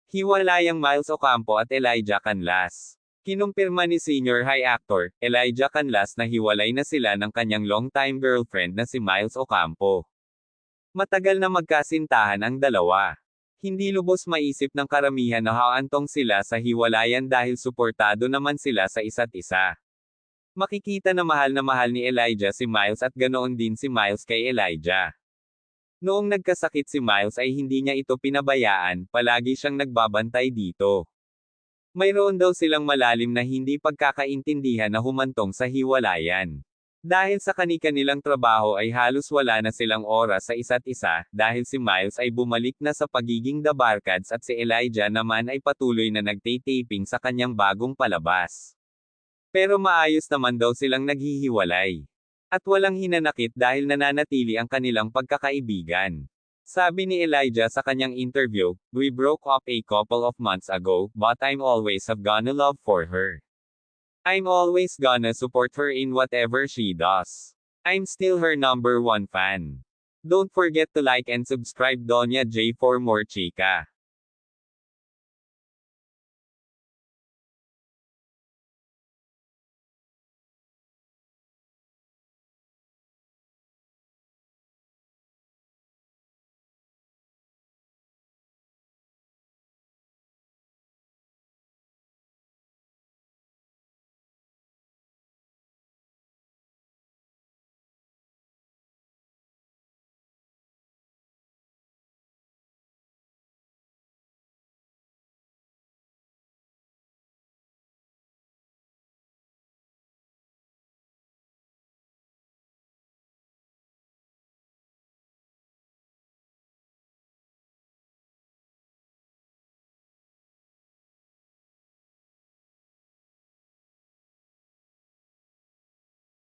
Hiwalayang Miles Ocampo at Elijah Canlas. Kinumpirma ni senior high actor, Elijah Canlas na hiwalay na sila ng kanyang longtime girlfriend na si Miles Ocampo. Matagal na magkasintahan ang dalawa. Hindi lubos maisip ng karamihan na haantong sila sa hiwalayan dahil suportado naman sila sa isa't isa. Makikita na mahal ni Elijah si Miles at ganoon din si Miles kay Elijah. Noong nagkasakit si Miles ay hindi niya ito pinabayaan, palagi siyang nagbabantay dito. Mayroon daw silang malalim na hindi pagkakaintindihan na humantong sa hiwalayan. Dahil sa kani-kanilang trabaho ay halos wala na silang oras sa isa't isa, dahil si Miles ay bumalik na sa pagiging The Barkads at si Elijah naman ay patuloy na nagtitaping sa kanyang bagong palabas. Pero maayos naman daw silang naghihiwalay. At walang hinanakit dahil nananatili ang kanilang pagkakaibigan. Sabi ni Elijah sa kanyang interview, "We broke up a couple of months ago, but I'm always have gonna love for her. I'm always gonna support her in whatever she does. I'm still her #1 fan. Don't forget to like and subscribe Donya J for more chika."